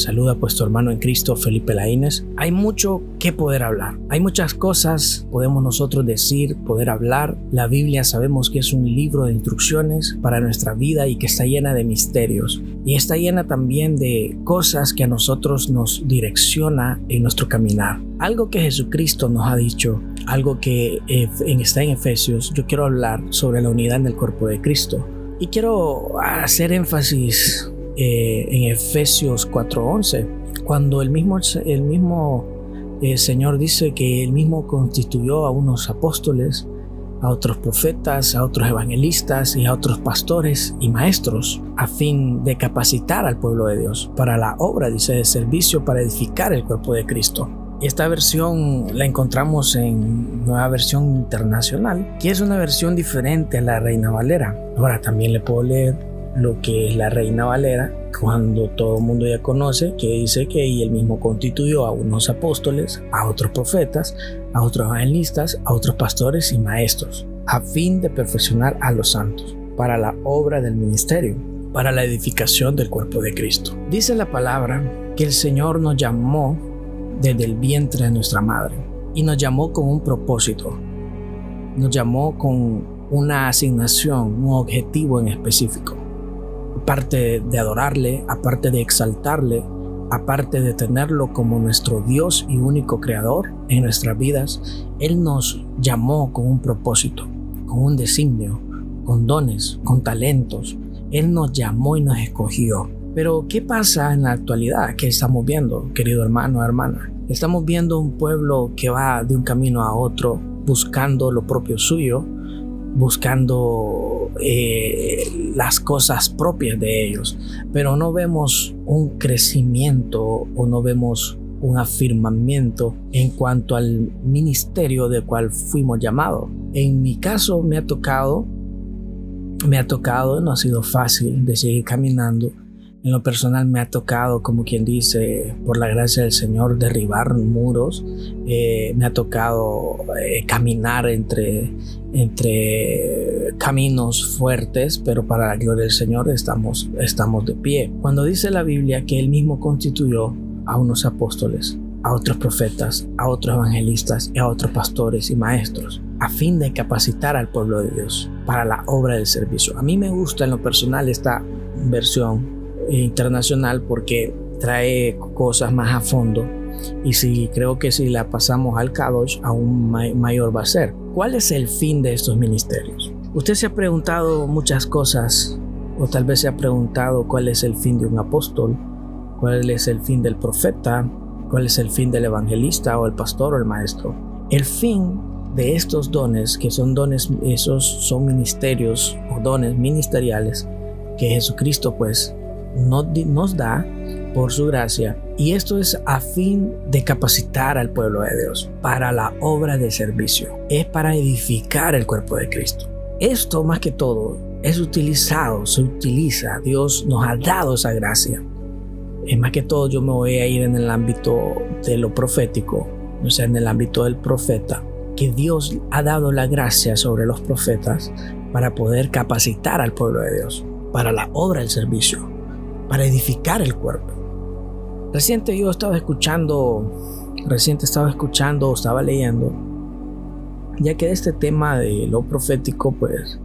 saluda pues tu hermano en Cristo, Felipe Laínez. Hay mucho que poder hablar. Hay muchas cosas podemos nosotros decir, poder hablar. La Biblia sabemos que es un libro de instrucciones para nuestra vida y que está llena de misterios. Y está llena también de cosas que a nosotros nos direcciona en nuestro caminar. Algo que Jesucristo nos ha dicho, algo que está en Efesios. Yo quiero hablar sobre la unidad en el cuerpo de Cristo. Y quiero hacer énfasis en Efesios 4:11, cuando el mismo Señor dice que Él mismo constituyó a unos apóstoles, a otros profetas, a otros evangelistas y a otros pastores y maestros, a fin de capacitar al pueblo de Dios para la obra, dice, de servicio para edificar el cuerpo de Cristo. Esta versión la encontramos en Nueva Versión Internacional, que es una versión diferente a la Reina Valera. Ahora también le puedo leer lo que es la Reina Valera, cuando todo el mundo ya conoce, que dice que Él mismo constituyó a unos apóstoles, a otros profetas, a otros evangelistas, a otros pastores y maestros, a fin de perfeccionar a los santos, para la obra del ministerio, para la edificación del cuerpo de Cristo. Dice la palabra que el Señor nos llamó desde el vientre de nuestra madre y nos llamó con un propósito, nos llamó con una asignación, un objetivo en específico. Aparte de adorarle, aparte de exaltarle, aparte de tenerlo como nuestro Dios y único creador en nuestras vidas, Él nos llamó con un propósito, con un designio, con dones, con talentos. Él nos llamó y nos escogió. Pero ¿qué pasa en la actualidad? ¿Qué estamos viendo, querido hermano, hermana? Estamos viendo un pueblo que va de un camino a otro, buscando lo propio suyo, buscando las cosas propias de ellos, pero no vemos un crecimiento o no vemos un afirmamiento en cuanto al ministerio del cual fuimos llamados. En mi caso me ha tocado, no ha sido fácil de seguir caminando. En lo personal me ha tocado, como quien dice, por la gracia del Señor, derribar muros. Me ha tocado caminar entre caminos fuertes, pero para la gloria del Señor estamos de pie. Cuando dice la Biblia que Él mismo constituyó a unos apóstoles, a otros profetas, a otros evangelistas y a otros pastores y maestros, a fin de capacitar al pueblo de Dios para la obra del servicio. A mí me gusta en lo personal esta versión internacional porque trae cosas más a fondo, y creo que si la pasamos al Kadosh aún mayor va a ser. ¿Cuál es el fin de estos ministerios? Usted se ha preguntado muchas cosas, o tal vez se ha preguntado cuál es el fin de un apóstol, cuál es el fin del profeta, cuál es el fin del evangelista o el pastor o el maestro. El fin de estos dones, que son dones, esos son ministerios o dones ministeriales que Jesucristo pues nos da por su gracia, y esto es a fin de capacitar al pueblo de Dios para la obra de servicio, es para edificar el cuerpo de Cristo. Esto más que todo se utiliza, Dios nos ha dado esa gracia. Es más que todo, yo me voy a ir en el ámbito de lo profético, o sea, en el ámbito del profeta, que Dios ha dado la gracia sobre los profetas para poder capacitar al pueblo de Dios para la obra del servicio, para edificar el cuerpo. Reciente estaba leyendo, ya que de este tema de lo profético, pues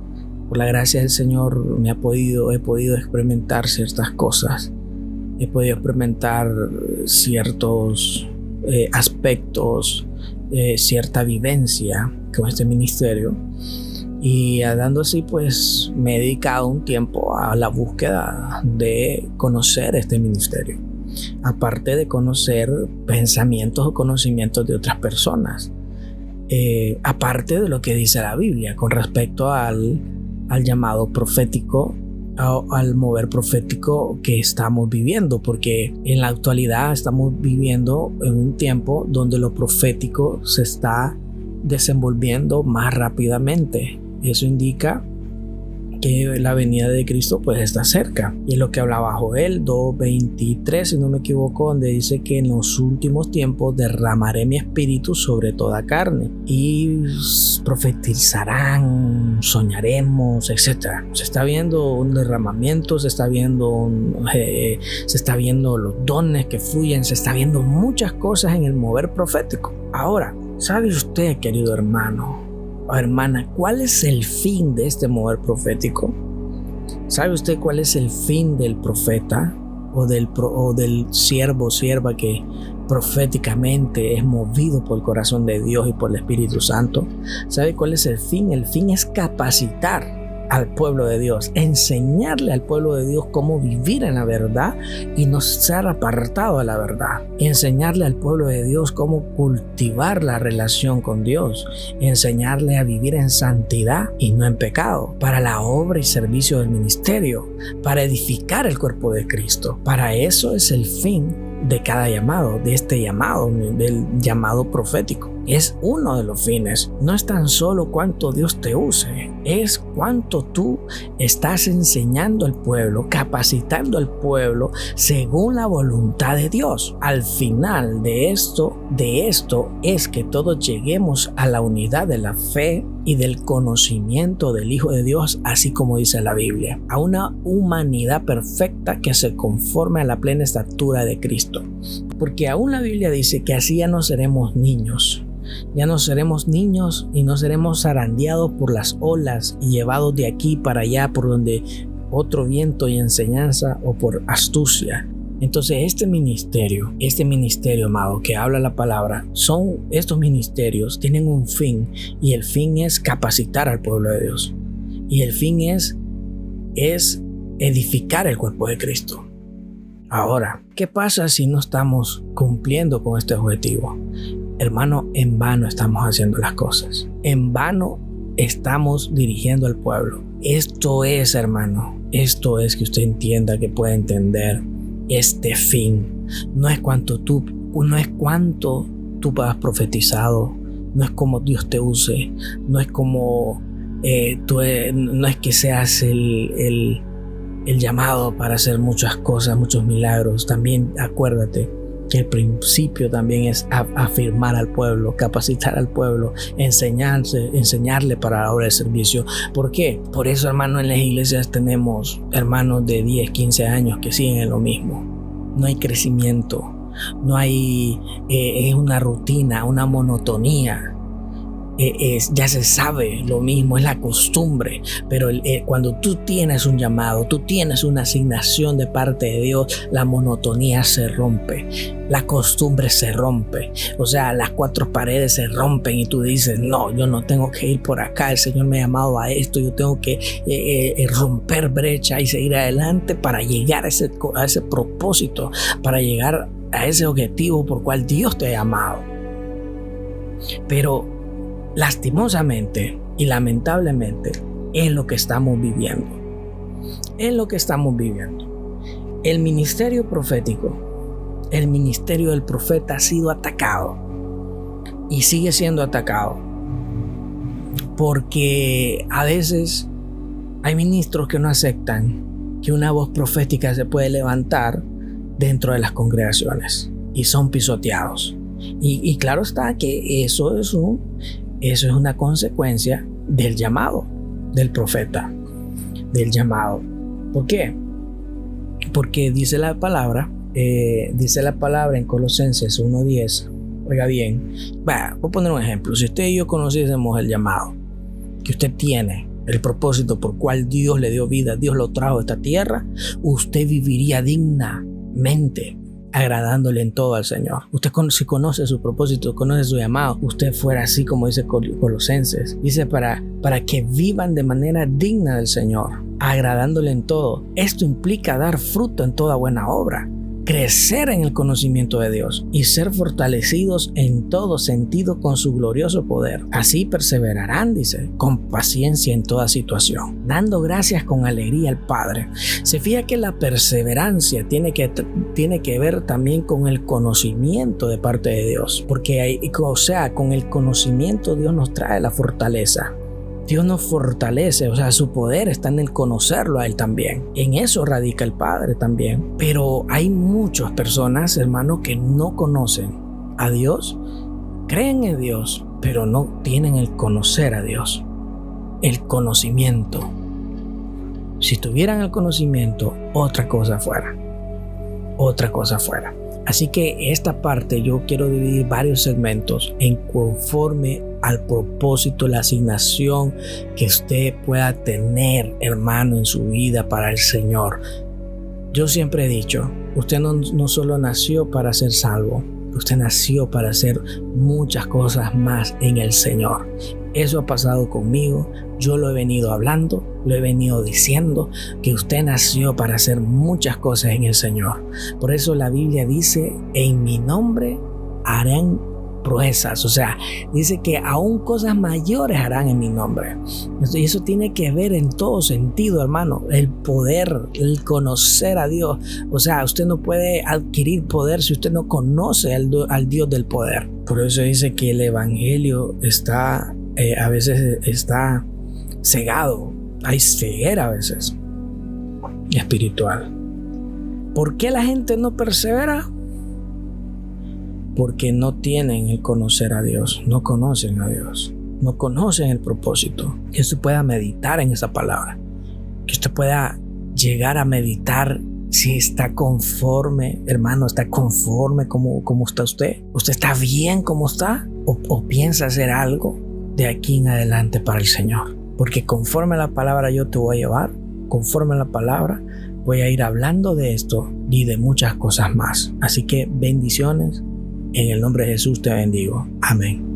por la gracia del Señor he podido experimentar ciertas cosas, he podido experimentar ciertos aspectos, cierta vivencia con este ministerio. Y dando así, pues me he dedicado un tiempo a la búsqueda de conocer este ministerio, aparte de conocer pensamientos o conocimientos de otras personas, aparte de lo que dice la Biblia con respecto al llamado profético, al mover profético que estamos viviendo, porque en la actualidad estamos viviendo en un tiempo donde lo profético se está desenvolviendo más rápidamente. Eso indica que la venida de Cristo pues está cerca. Y es lo que hablaba Joel 2:23, si no me equivoco, donde dice que en los últimos tiempos derramaré mi espíritu sobre toda carne y profetizarán, soñaremos, etcétera. Se está viendo un derramamiento, se está viendo los dones que fluyen, se está viendo muchas cosas en el mover profético. Ahora, ¿sabe usted, querido hermano o hermana, cuál es el fin de este mover profético? ¿Sabe usted cuál es el fin del profeta o del siervo o sierva que proféticamente es movido por el corazón de Dios y por el Espíritu Santo? ¿Sabe cuál es el fin? El fin es capacitar al pueblo de Dios, enseñarle al pueblo de Dios cómo vivir en la verdad y no ser apartado de la verdad, enseñarle al pueblo de Dios cómo cultivar la relación con Dios, enseñarle a vivir en santidad y no en pecado, para la obra y servicio del ministerio, para edificar el cuerpo de Cristo. Para eso es el fin de cada llamado, de este llamado, del llamado profético. Es uno de los fines. No es tan solo cuánto Dios te use, es cuánto tú estás enseñando al pueblo, capacitando al pueblo según la voluntad de Dios. Al final de esto es que todos lleguemos a la unidad de la fe y del conocimiento del Hijo de Dios, así como dice la Biblia, a una humanidad perfecta que se conforme a la plena estatura de Cristo. Porque aún la Biblia dice que así ya no seremos niños. Ya no seremos niños y no seremos zarandeados por las olas y llevados de aquí para allá por donde otro viento y enseñanza o por astucia. Entonces este ministerio, amado, que habla la palabra, estos ministerios tienen un fin, y el fin es capacitar al pueblo de Dios. Y el fin es edificar el cuerpo de Cristo. Ahora, ¿qué pasa si no estamos cumpliendo con este objetivo? Hermano, en vano estamos haciendo las cosas. En vano estamos dirigiendo al pueblo. Esto es, hermano, esto es que usted entienda, que pueda entender este fin. No es cuánto tú has profetizado, no es como Dios te use, no es como no es que seas el llamado para hacer muchas cosas, muchos milagros. También acuérdate que el principio también es afirmar al pueblo, capacitar al pueblo, enseñarle para la obra de servicio. ¿Por qué? Por eso, hermano, en las iglesias tenemos hermanos de 10, 15 años que siguen en lo mismo. No hay crecimiento, no hay, es una rutina, una monotonía. Ya se sabe lo mismo, es la costumbre. Pero cuando tú tienes un llamado, tú tienes una asignación de parte de Dios, la monotonía se rompe, la costumbre se rompe. O sea, las cuatro paredes se rompen y tú dices, no, yo no tengo que ir por acá, el Señor me ha llamado a esto, yo tengo que romper brecha y seguir adelante para llegar a ese propósito, para llegar a ese objetivo por cual Dios te ha llamado. Pero lastimosamente y lamentablemente es lo que estamos viviendo. Es lo que estamos viviendo. El ministerio profético, el ministerio del profeta ha sido atacado y sigue siendo atacado, porque a veces hay ministros que no aceptan que una voz profética se puede levantar dentro de las congregaciones y son pisoteados. Y claro está que eso es una consecuencia del llamado del profeta, del llamado. ¿Por qué? Porque dice la palabra en Colosenses 1:10. Oiga bien, voy a poner un ejemplo. Si usted y yo conociésemos el llamado que usted tiene, el propósito por cual Dios le dio vida, Dios lo trajo a esta tierra, usted viviría dignamente, agradándole en todo al Señor. Usted, si conoce su propósito, conoce su llamado, usted fuera así como dice Colosenses. Dice para que vivan de manera digna del Señor, agradándole en todo. Esto implica dar fruto en toda buena obra, crecer en el conocimiento de Dios y ser fortalecidos en todo sentido con su glorioso poder. Así perseverarán, dice, con paciencia en toda situación, dando gracias con alegría al Padre. Se fija que la perseverancia tiene que ver también con el conocimiento de parte de Dios, porque con el conocimiento Dios nos trae la fortaleza. Dios nos fortalece, o sea, su poder está en el conocerlo a Él también. En eso radica el Padre también. Pero hay muchas personas, hermano, que no conocen a Dios, creen en Dios, pero no tienen el conocer a Dios, el conocimiento. Si tuvieran el conocimiento, otra cosa fuera. Así que esta parte yo quiero dividir varios segmentos en conforme al propósito, la asignación que usted pueda tener, hermano, en su vida para el Señor. Yo siempre he dicho, usted no solo nació para ser salvo, usted nació para hacer muchas cosas más en el Señor. Eso ha pasado conmigo, yo lo he venido hablando, lo he venido diciendo, que usted nació para hacer muchas cosas en el Señor. Por eso la Biblia dice, en mi nombre harán proezas, o sea, dice que aún cosas mayores harán en mi nombre. Y eso tiene que ver en todo sentido, hermano, el poder, el conocer a Dios. O sea, usted no puede adquirir poder si usted no conoce al Dios del poder. Por eso dice que el evangelio está, a veces está cegado, hay ceguera a veces espiritual. ¿Por qué la gente no persevera? Porque no tienen el conocer a Dios, no conocen a Dios, no conocen el propósito. Que usted pueda meditar en esa palabra, que usted pueda llegar a meditar si está conforme, hermano, está conforme como está usted. ¿Usted está bien como está? ¿O piensa hacer algo de aquí en adelante para el Señor? Porque conforme a la palabra yo te voy a llevar, conforme a la palabra voy a ir hablando de esto y de muchas cosas más. Así que bendiciones. En el nombre de Jesús te bendigo. Amén.